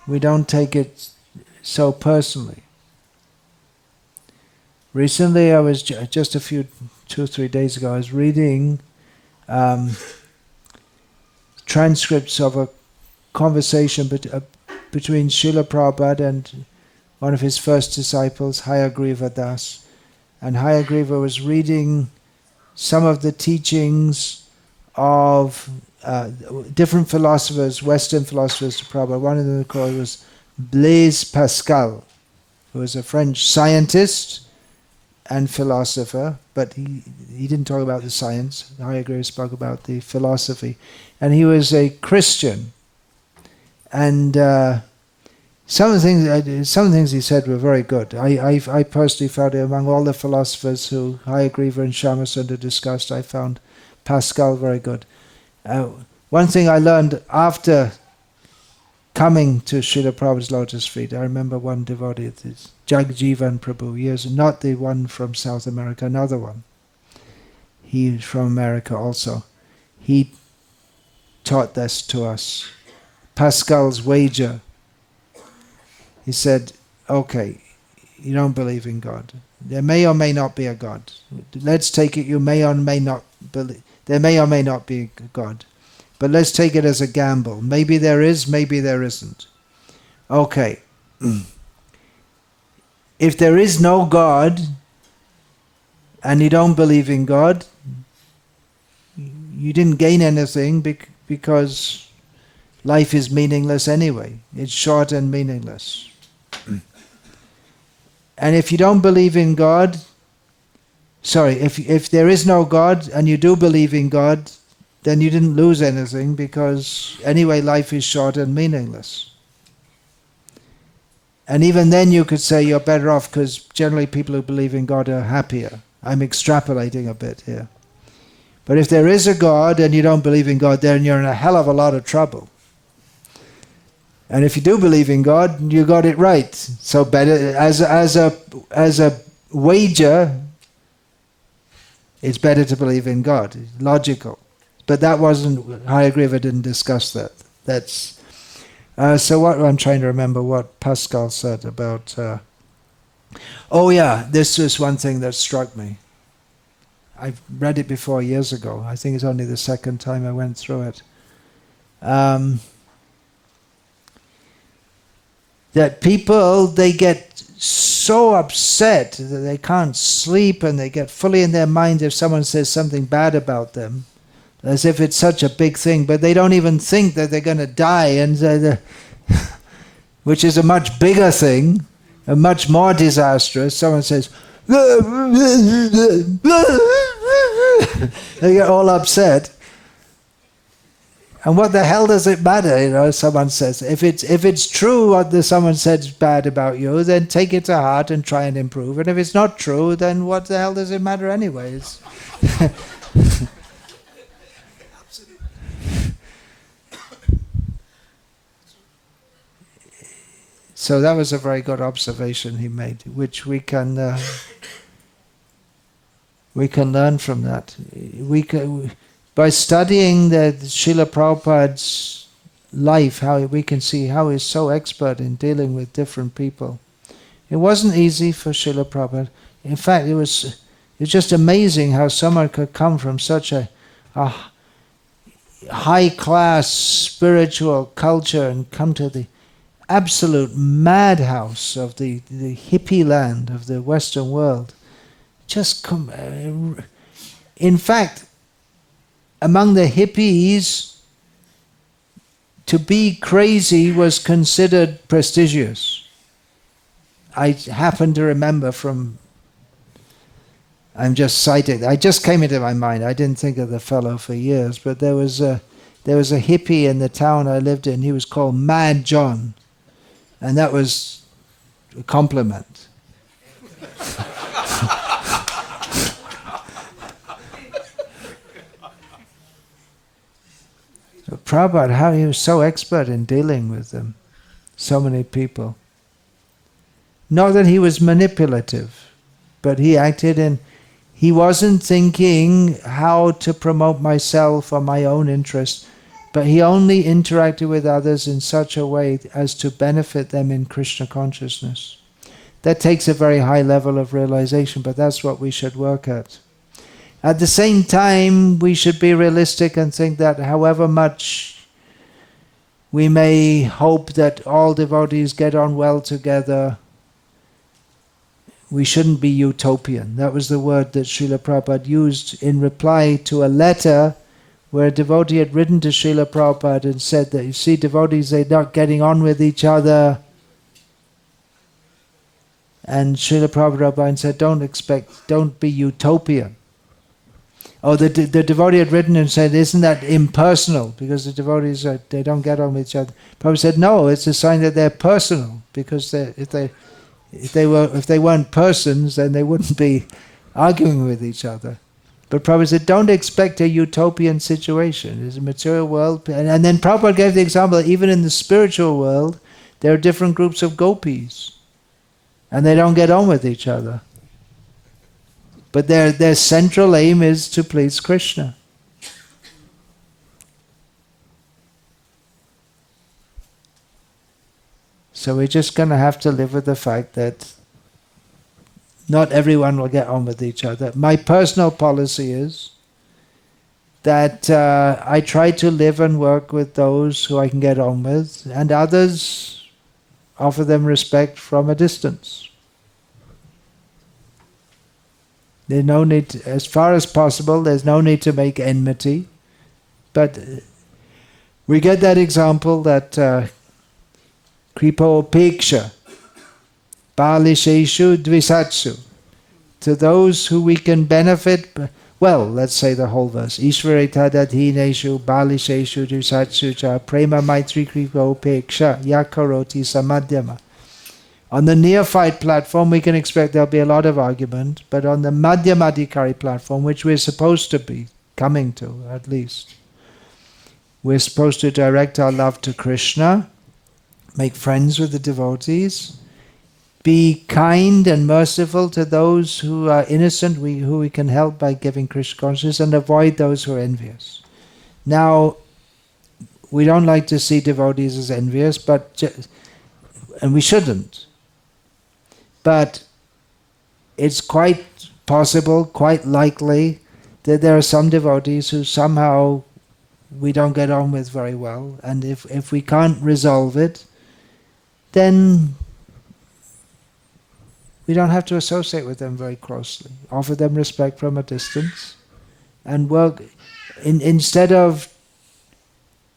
We don't take it so personally. Recently, I was just 2 or 3 days ago, I was reading transcripts of a conversation between Srila Prabhupada and one of his first disciples, Hayagriva Das. And Hayagriva was reading some of the teachings of different philosophers, Western philosophers to Prabhupada. One of them was Blaise Pascal, who was a French scientist and philosopher, but he didn't talk about the science. Hayagriva spoke about the philosophy. And he was a Christian. And some of the things he said were very good. I personally found it among all the philosophers who Hayagriva and Shamasundar discussed, I found Pascal very good. One thing I learned after coming to Srila Prabhupada's lotus feet, I remember one devotee, this Jagjivan Prabhu, years, not the one from South America, another one. He's from America also. He taught this to us. Pascal's wager. He said, okay, you don't believe in God. There may or may not be a God. Let's take it you may or may not believe. There may or may not be a God. But let's take it as a gamble. Maybe there is, maybe there isn't. Okay. if there is no God and you don't believe in God, you didn't gain anything because life is meaningless anyway. It's short and meaningless. And if you don't believe in God, if there is no God and you do believe in God, then you didn't lose anything because anyway life is short and meaningless. And even then you could say you're better off because generally people who believe in God are happier. I'm extrapolating a bit here. But if there is a God and you don't believe in God, then you're in a hell of a lot of trouble. And if you do believe in God, you got it right. So better as a wager, it's better to believe in God. It's logical. But that wasn't, Hayagriva didn't discuss that. That's so what I'm trying to remember what Pascal said about oh yeah, this was one thing that struck me. I've read it before years ago. I think it's only the second time I went through it. That people, they get so upset that they can't sleep and they get fully in their mind if someone says something bad about them, as if it's such a big thing, but they don't even think that they're going to die, and which is a much bigger thing, and much more disastrous. Someone says, they get all upset. And what the hell does it matter, someone says. If it's true what someone says bad about you, then take it to heart and try and improve. And if it's not true, then what the hell does it matter anyways? So that was a very good observation he made, which we can learn from that. By studying the Srila Prabhupada's life, how we can see how he's so expert in dealing with different people. It wasn't easy for Srila Prabhupada. In fact, it was just amazing how someone could come from such a high-class spiritual culture and come to the absolute madhouse of the hippie land of the Western world. Just come. In fact, among the hippies, to be crazy was considered prestigious. I happen to remember I'm just citing, I just came into my mind, I didn't think of the fellow for years, but there was a hippie in the town I lived in, he was called Mad John, and that was a compliment. But Prabhupada, how he was so expert in dealing with them, so many people. Not that he was manipulative, but he he wasn't thinking how to promote myself or my own interest, but he only interacted with others in such a way as to benefit them in Krishna consciousness. That takes a very high level of realization, but that's what we should work at. At the same time, we should be realistic and think that however much we may hope that all devotees get on well together, we shouldn't be utopian. That was the word that Srila Prabhupada used in reply to a letter where a devotee had written to Srila Prabhupada and said that, you see, devotees, they're not getting on with each other. And Srila Prabhupada said, don't be utopian. Oh, the devotee had written and said, isn't that impersonal? Because the devotees, they don't get on with each other. Prabhupada said, no, it's a sign that they're personal. Because if they weren't persons, then they wouldn't be arguing with each other. But Prabhupada said, don't expect a utopian situation. It's a material world. And then Prabhupada gave the example that even in the spiritual world, there are different groups of gopis. And they don't get on with each other. But their central aim is to please Krishna. So we're just going to have to live with the fact that not everyone will get on with each other. My personal policy is that I try to live and work with those who I can get on with, and others offer them respect from a distance. There's no need, as far as possible, there's no need to make enmity. But we get that example that kripo peksha, balisheshu dvisatsu. To those who we can benefit, well, let's say the whole verse. Ishvare tadadhineshu balisheshu dvisatsu cha prema maitri kripo peksha yakaroti samadhyama. On the neophyte platform, we can expect there'll be a lot of argument, but on the madhyamadhikari platform, which we're supposed to be coming to, at least, we're supposed to direct our love to Krishna, make friends with the devotees, be kind and merciful to those who are innocent, who we can help by giving Krishna consciousness, and avoid those who are envious. Now, we don't like to see devotees as envious, and we shouldn't. But it's quite possible, quite likely, that there are some devotees who somehow we don't get on with very well, and if we can't resolve it, then we don't have to associate with them very closely. Offer them respect from a distance, and work instead of,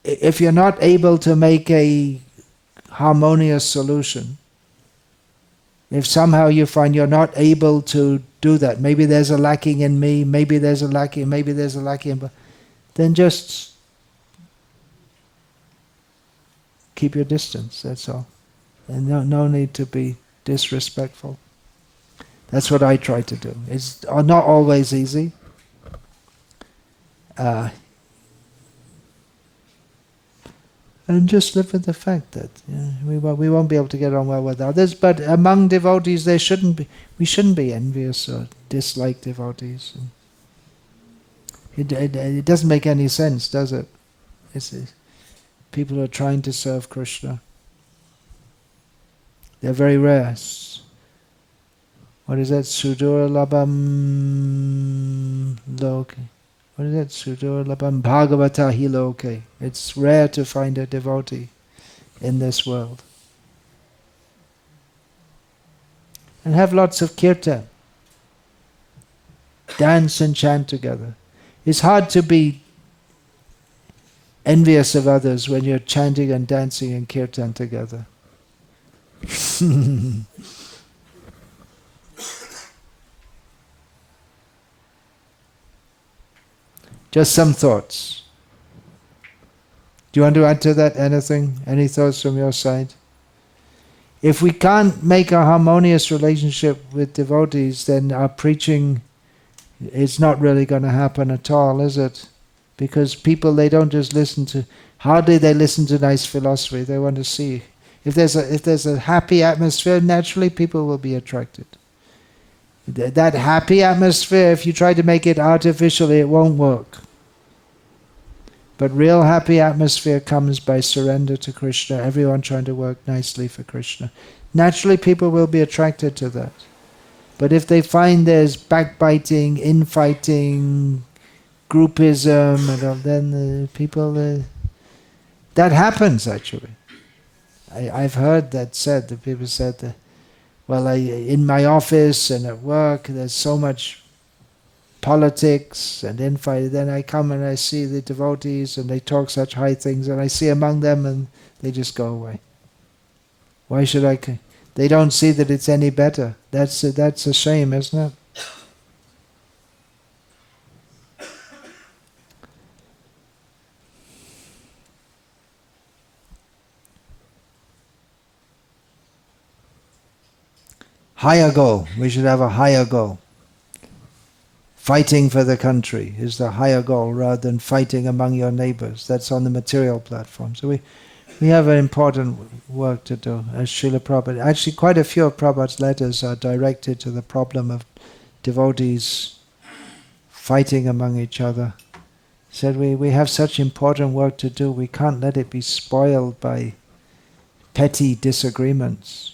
if you're not able to make a harmonious solution, if somehow you find you're not able to do that, maybe there's a lacking in me, maybe there's a lacking, then just keep your distance, that's all. And no need to be disrespectful. That's what I try to do. It's not always easy. And just live with the fact that we won't be able to get on well with others, but among devotees we shouldn't be envious or dislike devotees. It doesn't make any sense, does it? People are trying to serve Krishna. They're very rare. What is that? Sudurlabham loke. What is that? Sudurlabham bhagavata hi loke. It's rare to find a devotee in this world. And have lots of kirtan. Dance and chant together. It's hard to be envious of others when you're chanting and dancing in kirtan together. Just some thoughts. Do you want to add to that anything? Any thoughts from your side? If we can't make a harmonious relationship with devotees, then our preaching is not really going to happen at all, is it? Because people, they don't just listen to, hardly they listen to nice philosophy, they want to see. If there's a happy atmosphere, naturally people will be attracted. That happy atmosphere, if you try to make it artificially, it won't work. But real happy atmosphere comes by surrender to Krishna, everyone trying to work nicely for Krishna. Naturally people will be attracted to that. But if they find there's backbiting, infighting, groupism, then people, that happens actually. I've heard that said, that people said that, well, in my office and at work, there's so much politics and infighting. Then I come and I see the devotees and they talk such high things, and I see among them and they just go away. Why should I? They don't see that it's any better. That's a shame, isn't it? Higher goal. We should have a higher goal. Fighting for the country is the higher goal rather than fighting among your neighbors. That's on the material platform. So we have an important work to do as Srila Prabhupada. Actually, quite a few of Prabhupada's letters are directed to the problem of devotees fighting among each other. He said we have such important work to do, we can't let it be spoiled by petty disagreements.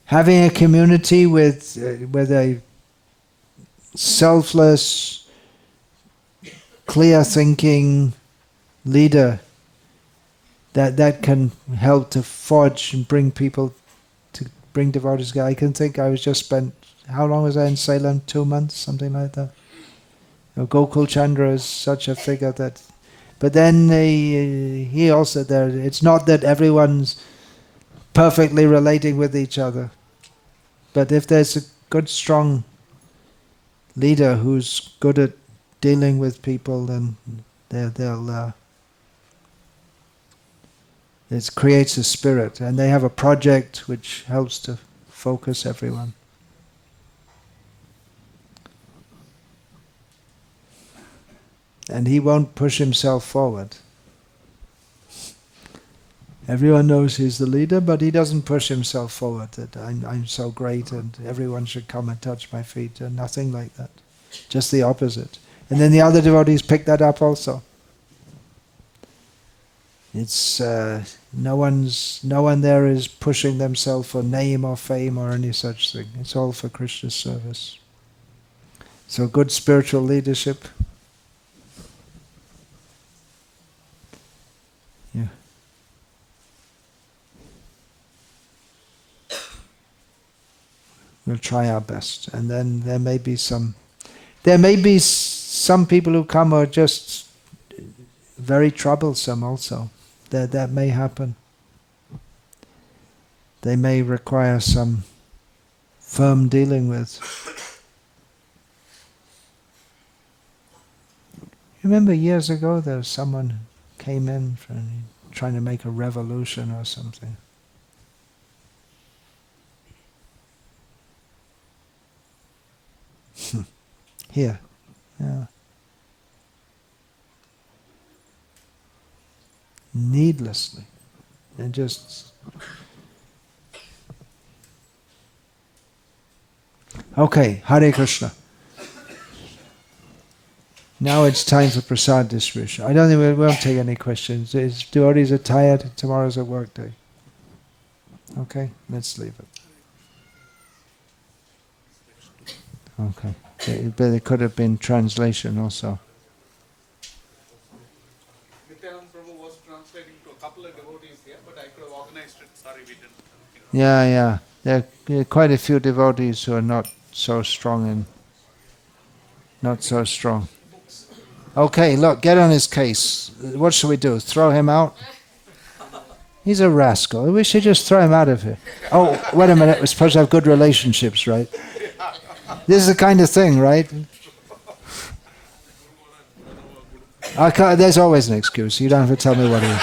Having a community with a selfless, clear-thinking leader that can help to forge and bring people, to bring devotees together. I can think I was just spent how long was I in Salem? 2 months, something like that. Gokul Chandra is such a figure that... But then he also there, it's not that everyone's perfectly relating with each other. But if there's a good, strong leader who's good at dealing with people, then it creates a spirit. And they have a project which helps to focus everyone. And he won't push himself forward. Everyone knows he's the leader, but he doesn't push himself forward that I'm so great and everyone should come and touch my feet, and nothing like that. Just the opposite. And then the other devotees pick that up also. It's no one there is pushing themselves for name or fame or any such thing. It's all for Krishna's service. So good spiritual leadership. Yeah. We'll try our best, and then there may be some people who come who are just very troublesome also. That may happen. They may require some firm dealing with. Remember years ago there was someone who came in trying to make a revolution or something. Here. Yeah. Needlessly. And just... Okay, Hare Krishna. Now it's time for prasad distribution. I don't think we won't take any questions. Devotees are tired. Tomorrow's a work day. Okay, let's leave it. Okay. But it could have been translation also. Nityanand Prabhu was translating to a couple of devotees here, but I could have organized it. Sorry, we didn't. Yeah. There are quite a few devotees who are not so strong. Okay, look, get on his case. What should we do? Throw him out? He's a rascal. We should just throw him out of here. Oh, wait a minute. We're supposed to have good relationships, right? This is the kind of thing, right? There's always an excuse. You don't have to tell me what it is.